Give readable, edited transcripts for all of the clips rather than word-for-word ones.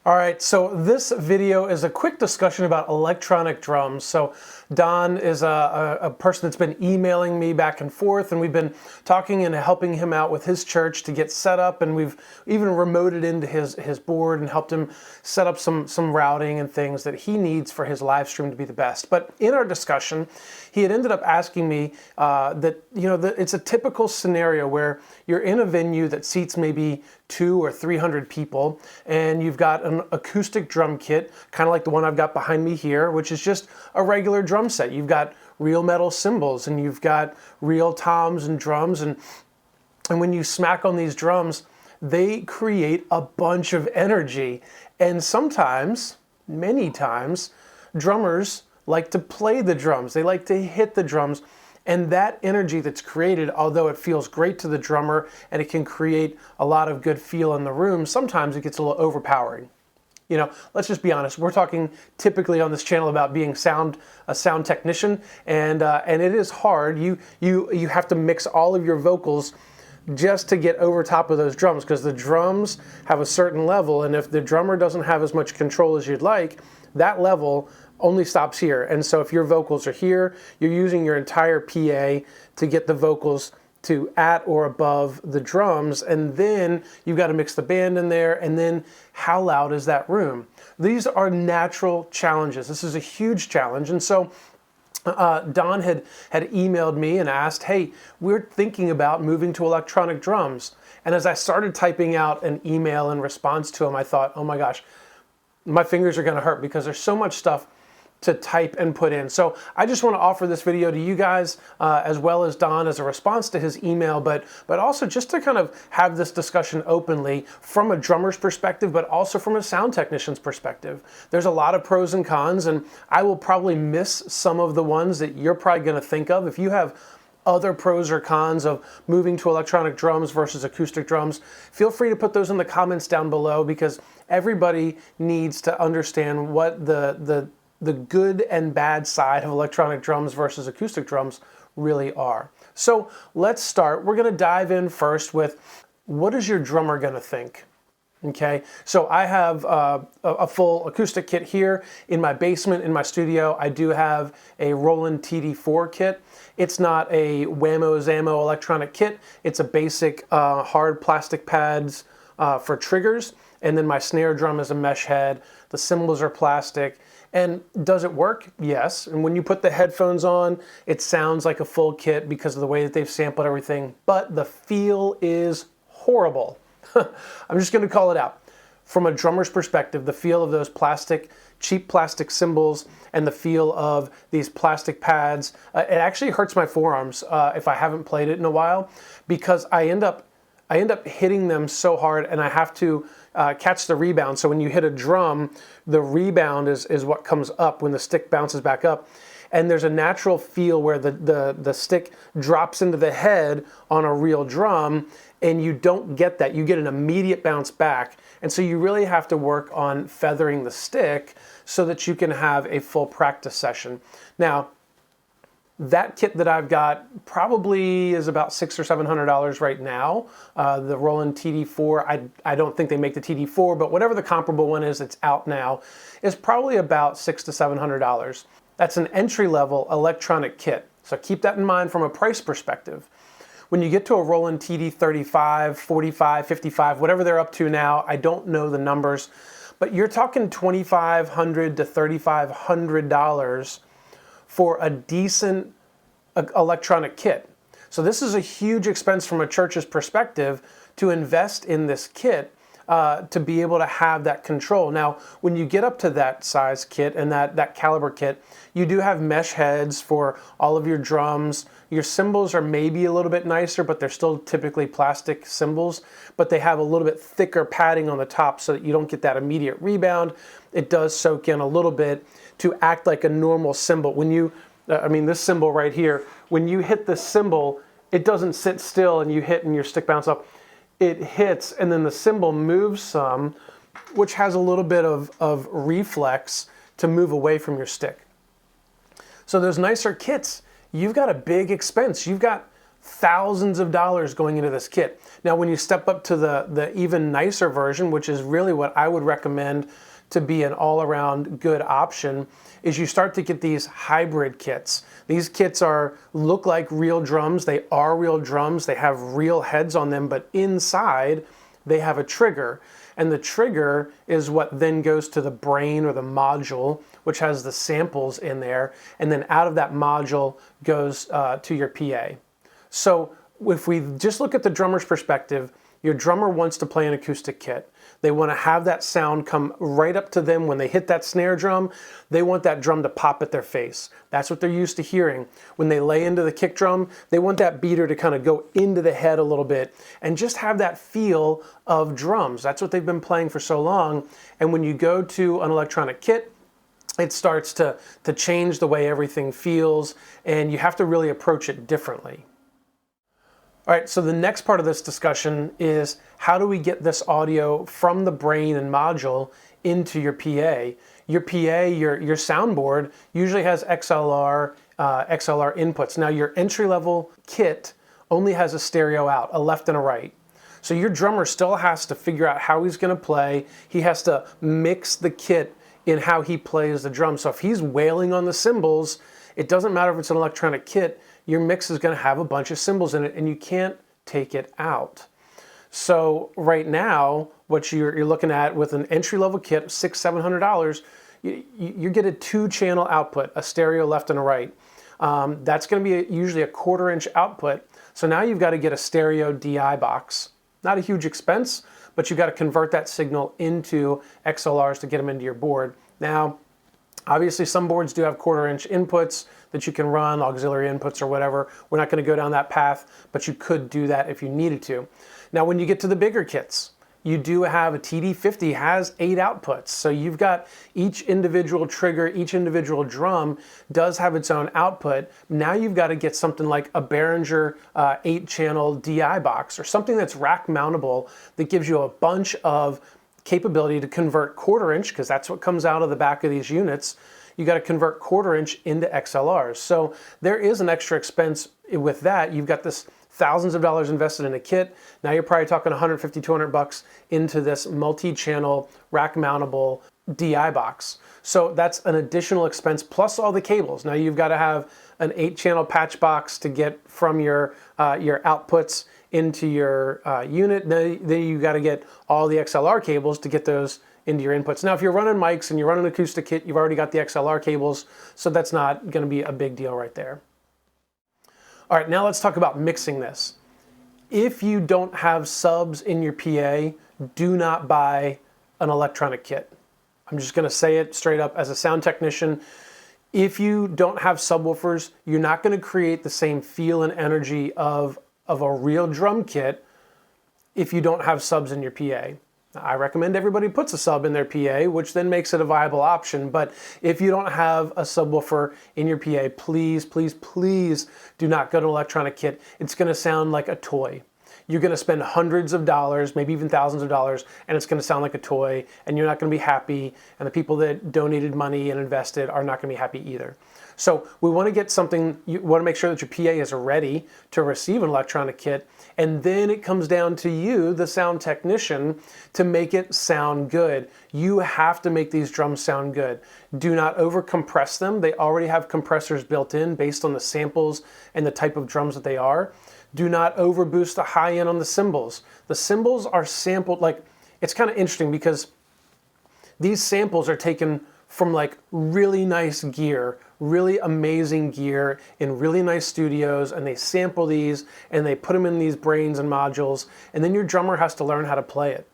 All right, so this video is a quick discussion about electronic drums. So Don is a person that's been emailing me back and forth, and we've been talking and helping him out with his church to get set up, and we've even remoted into his board and helped him set up some routing and things that he needs for his live stream to be the best. But in our discussion, he had ended up asking me that it's a typical scenario where you're in a venue that seats maybe 200 or 300 people, and you've got an acoustic drum kit, kind of like the one I've got behind me here, which is just a regular drum set. You've got real metal cymbals, and you've got real toms and drums, and when you smack on these drums, they create a bunch of energy. And sometimes, many times, drummers like to play the drums. They like to hit the drums. And that energy that's created, although it feels great to the drummer and it can create a lot of good feel in the room, sometimes it gets a little overpowering. You know, let's just be honest. We're talking typically on this channel about being a sound technician, and it is hard. You have to mix all of your vocals just to get over top of those drums, because the drums have a certain level, and if the drummer doesn't have as much control as you'd like, that level only stops here. And so if your vocals are here, you're using your entire PA to get the vocals to at or above the drums, and then you've got to mix the band in there, and then how loud is that room? These are natural challenges. This is a huge challenge. And so Don had emailed me and asked, hey, we're thinking about moving to electronic drums. And as I started typing out an email in response to him, I thought, oh my gosh, my fingers are going to hurt because there's so much stuff to type and put in. So I just want to offer this video to you guys as well as Don as a response to his email, but also just to kind of have this discussion openly from a drummer's perspective, but also from a sound technician's perspective. There's a lot of pros and cons, and I will probably miss some of the ones that you're probably going to think of. If you have other pros or cons of moving to electronic drums versus acoustic drums, feel free to put those in the comments down below, because everybody needs to understand what the good and bad side of electronic drums versus acoustic drums really are. So let's start. We're going to dive in first with, what is your drummer going to think? Okay, so I have a full acoustic kit here in my basement, in my studio. I do have a Roland TD4 kit. It's not a whammo zammo electronic kit. It's a basic hard plastic pads for triggers. And then my snare drum is a mesh head. The cymbals are plastic. And does it work? Yes. And when you put the headphones on, it sounds like a full kit because of the way that they've sampled everything. But the feel is horrible. I'm just going to call it out. From a drummer's perspective, the feel of those cheap plastic cymbals and the feel of these plastic pads, it actually hurts my forearms if I haven't played it in a while, because I end up hitting them so hard, and I have to catch the rebound. So when you hit a drum, the rebound is what comes up when the stick bounces back up. And there's a natural feel where the stick drops into the head on a real drum, and you don't get that. You get an immediate bounce back. And so you really have to work on feathering the stick so that you can have a full practice session. Now, that kit that I've got probably is about $600 or $700 right now. The Roland TD4, I don't think they make the TD4, but whatever the comparable one is that's out now, is probably about $600 to $700. That's an entry-level electronic kit. So keep that in mind from a price perspective. When you get to a Roland TD35, 45, 55, whatever they're up to now, I don't know the numbers, but you're talking $2,500 to $3,500 for a decent electronic kit. So this is a huge expense from a church's perspective to invest in this kit to be able to have that control. Now, when you get up to that size kit and that caliber kit, you do have mesh heads for all of your drums. Your cymbals are maybe a little bit nicer, but they're still typically plastic cymbals, but they have a little bit thicker padding on the top so that you don't get that immediate rebound. It does soak in a little bit to act like a normal cymbal. When you, this cymbal right here, when you hit the cymbal, it doesn't sit still and you hit and your stick bounce up. It hits and then the cymbal moves some, which has a little bit of reflex to move away from your stick. So those nicer kits, you've got a big expense. You've got thousands of dollars going into this kit. Now, when you step up to the even nicer version, which is really what I would recommend to be an all-around good option, is you start to get these hybrid kits. These kits look like real drums. They are real drums. They have real heads on them, but inside they have a trigger. And the trigger is what then goes to the brain or the module, which has the samples in there. And then out of that module goes to your PA. So if we just look at the drummer's perspective, your drummer wants to play an acoustic kit. They want to have that sound come right up to them when they hit that snare drum. They want that drum to pop at their face. That's what they're used to hearing. When they lay into the kick drum, they want that beater to kind of go into the head a little bit and just have that feel of drums. That's what they've been playing for so long. And when you go to an electronic kit, it starts to change the way everything feels, and you have to really approach it differently. All right, so the next part of this discussion is how do we get this audio from the brain and module into your PA? Your PA, your soundboard, usually has XLR inputs. Now, your entry-level kit only has a stereo out, a left and a right. So your drummer still has to figure out how he's going to play. He has to mix the kit in how he plays the drum. So if he's wailing on the cymbals, it doesn't matter if it's an electronic kit, your mix is going to have a bunch of cymbals in it and you can't take it out. So right now, what you're looking at with an entry-level kit, $600-700, you get a 2-channel output, a stereo left and a right. That's going to be usually a 1/4-inch output. So now you've got to get a stereo DI box. Not a huge expense, but you've got to convert that signal into XLRs to get them into your board. Now, obviously some boards do have 1/4-inch inputs that you can run, auxiliary inputs or whatever. We're not going to go down that path, but you could do that if you needed to. Now, when you get to the bigger kits, you do have a TD50 has 8 outputs. So you've got each individual trigger, each individual drum does have its own output. Now you've got to get something like a Behringer 8-channel DI box or something that's rack mountable that gives you a bunch of capability to convert 1/4-inch, because that's what comes out of the back of these units. You got to convert 1/4-inch into XLRs. So there is an extra expense with that. You've got this thousands of dollars invested in a kit. Now you're probably talking $150-200 into this multi-channel rack mountable DI box. So that's an additional expense plus all the cables. Now you've got to have an 8-channel patch box to get from your outputs into your unit. Then you got to get all the XLR cables to get those into your inputs. Now, if you're running mics and you're running an acoustic kit, you've already got the XLR cables, so that's not going to be a big deal right there. All right, now let's talk about mixing this. If you don't have subs in your PA, do not buy an electronic kit. I'm just going to say it straight up as a sound technician. If you don't have subwoofers, you're not going to create the same feel and energy of a real drum kit if you don't have subs in your PA. I recommend everybody puts a sub in their PA, which then makes it a viable option. But if you don't have a subwoofer in your PA, please, please, please do not go to an electronic kit. It's going to sound like a toy. You're going to spend hundreds of dollars, maybe even thousands of dollars, and it's going to sound like a toy, and you're not going to be happy, and the people that donated money and invested are not going to be happy either. So we want to get something, you want to make sure that your PA is ready to receive an electronic kit, and then it comes down to you, the sound technician, to make it sound good. You have to make these drums sound good. Do not over compress them. They already have compressors built in based on the samples and the type of drums that they are. Do not over boost the high end on the cymbals. The cymbals are sampled, like, it's kind of interesting because these samples are taken from like really nice gear, really amazing gear in really nice studios, and they sample these and they put them in these brains and modules, and then your drummer has to learn how to play it.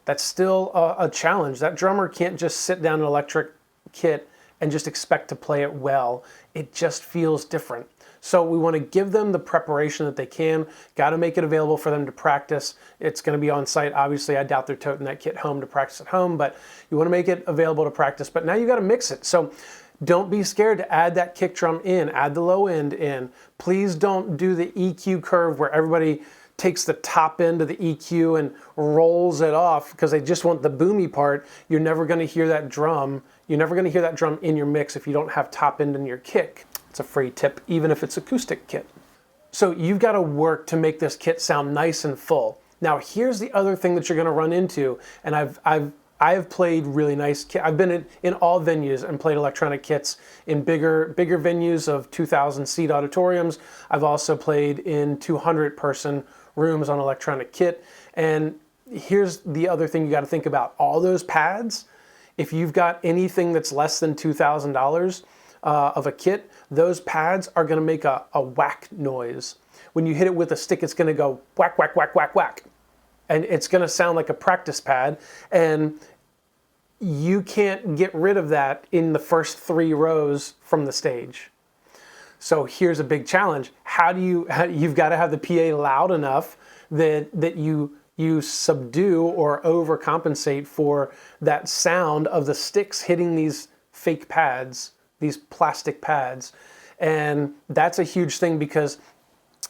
That's still a challenge. That drummer can't just sit down an electric kit and just expect to play it well. It just feels different. So we want to give them the preparation that they can. Got to make it available for them to practice. It's going to be on site. Obviously, I doubt they're toting that kit home to practice at home, but you want to make it available to practice. But now you got to mix it. So don't be scared to add that kick drum in, add the low end in. Please don't do the EQ curve where everybody takes the top end of the EQ and rolls it off because they just want the boomy part. You're never going to hear that drum. You're never going to hear that drum in your mix if you don't have top end in your kick. It's a free tip, even if it's acoustic kit. So you've got to work to make this kit sound nice and full. Now here's the other thing that you're going to run into, and I've played really nice kit. I've been in all venues and played electronic kits in bigger venues of 2,000 seat auditoriums. I've also played in 200-person rooms on electronic kit. And here's the other thing you got to think about. All those pads, if you've got anything that's less than $2,000 of a kit, those pads are going to make a whack noise. When you hit it with a stick, it's going to go whack, whack, whack, whack, whack. And it's going to sound like a practice pad. And you can't get rid of that in the first 3 rows from the stage. So here's a big challenge. You've got to have the PA loud enough that you subdue or overcompensate for that sound of the sticks hitting these fake pads, these plastic pads. And that's a huge thing, because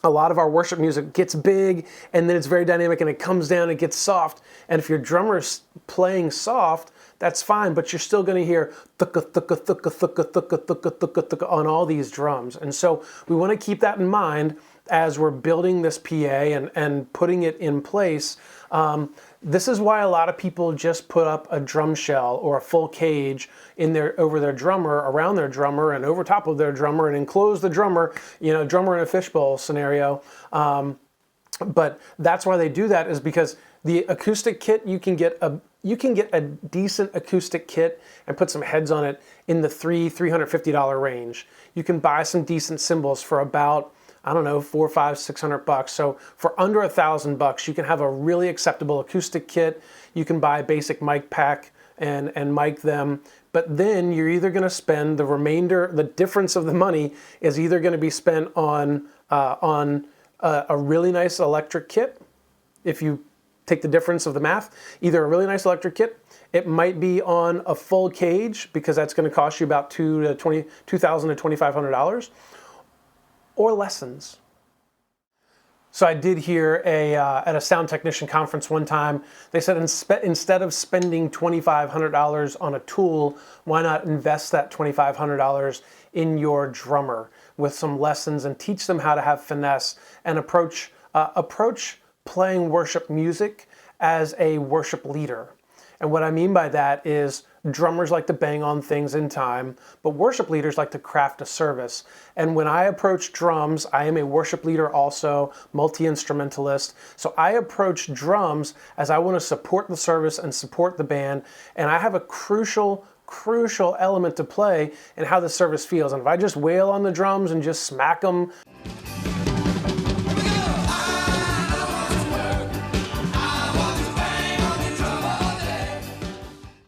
a lot of our worship music gets big and then it's very dynamic and it comes down, it gets soft. And if your drummer's playing soft, that's fine, but you're still going to hear thukka, thukka, thukka, thukka, thukka, thukka, thukka, thukka on all these drums. And so we want to keep that in mind as we're building this PA and putting it in place. This is why a lot of people just put up a drum shell or a full cage over their drummer, around their drummer, and over top of their drummer, and enclose the drummer, drummer in a fishbowl scenario. But that's why they do that, is because the acoustic kit, you can get a decent acoustic kit and put some heads on it in the $350 range. You can buy some decent cymbals for about, I don't know, $400, $500, $600. So for under $1,000, you can have a really acceptable acoustic kit. You can buy a basic mic pack and mic them. But then you're either going to spend the difference of the money is either going to be spent on a really nice electric kit. If you take the difference of the math, either a really nice electric kit, it might be on a full cage, because that's going to cost you about $2,000 to $2,500, or lessons. So I did hear at a sound technician conference one time, they said instead of spending $2,500 on a tool, why not invest that $2,500 in your drummer with some lessons and teach them how to have finesse and approach playing worship music as a worship leader. And what I mean by that is drummers like to bang on things in time, but worship leaders like to craft a service. And when I approach drums, I am a worship leader also, multi-instrumentalist. So I approach drums as I want to support the service and support the band. And I have a crucial element to play in how the service feels. And if I just wail on the drums and just smack them,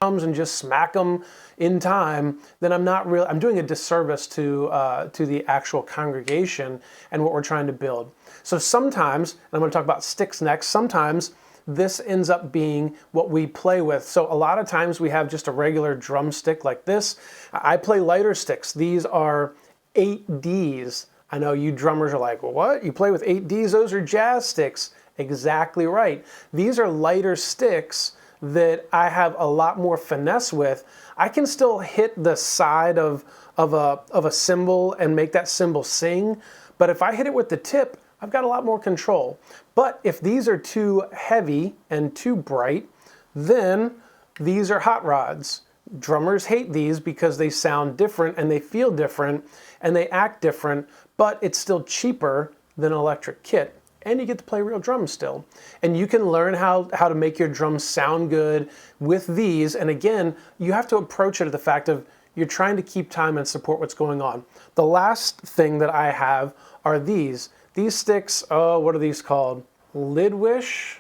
and just smack them in time, then I'm doing a disservice to the actual congregation and what we're trying to build. So sometimes, and I'm going to talk about sticks next, sometimes this ends up being what we play with. So a lot of times we have just a regular drum stick like this. I play lighter sticks. These are 8Ds. I know you drummers are like, well, what? You play with 8Ds? Those are jazz sticks. Exactly right. These are lighter sticks that I have a lot more finesse with. I can still hit the side of a cymbal and make that cymbal sing, but if I hit it with the tip, I've got a lot more control. But if these are too heavy and too bright, then these are hot rods. Drummers hate these because they sound different and they feel different and they act different, but it's still cheaper than an electric kit. And you get to play real drums still. And you can learn how to make your drums sound good with these. And again, you have to approach it at the fact of you're trying to keep time and support what's going on. The last thing that I have are these. These sticks, what are these called? Lidwish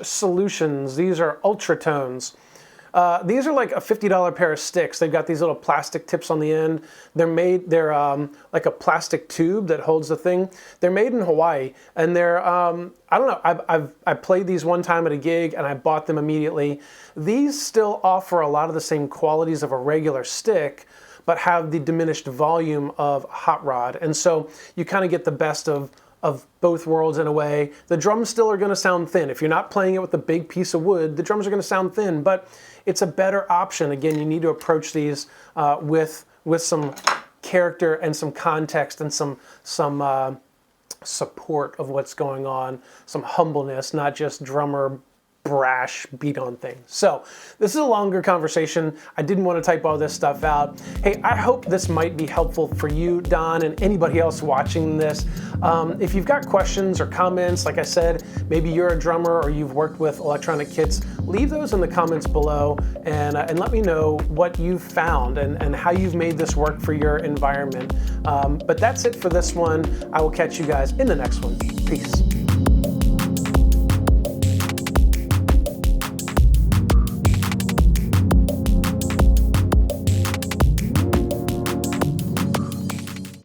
Solutions. These are ultratones. These are like a $50 pair of sticks. They've got these little plastic tips on the end. They're like a plastic tube that holds the thing. They're made in Hawaii, and they're I don't know. I played these one time at a gig, and I bought them immediately. These still offer a lot of the same qualities of a regular stick, but have the diminished volume of a hot rod, and so you kind of get the best of both worlds in a way. The drums still are going to sound thin. If you're not playing it with a big piece of wood, the drums are going to sound thin, but it's a better option. Again, you need to approach these with some character and some context and some support of what's going on, some humbleness, not just drummer brash beat on things. So this is a longer conversation. I didn't want to type all this stuff out. Hey, I hope this might be helpful for you, Don, and anybody else watching this. If you've got questions or comments, like I said, maybe you're a drummer or you've worked with electronic kits, leave those in the comments below and let me know what you've found and how you've made this work for your environment. But that's it for this one. I will catch you guys in the next one. Peace.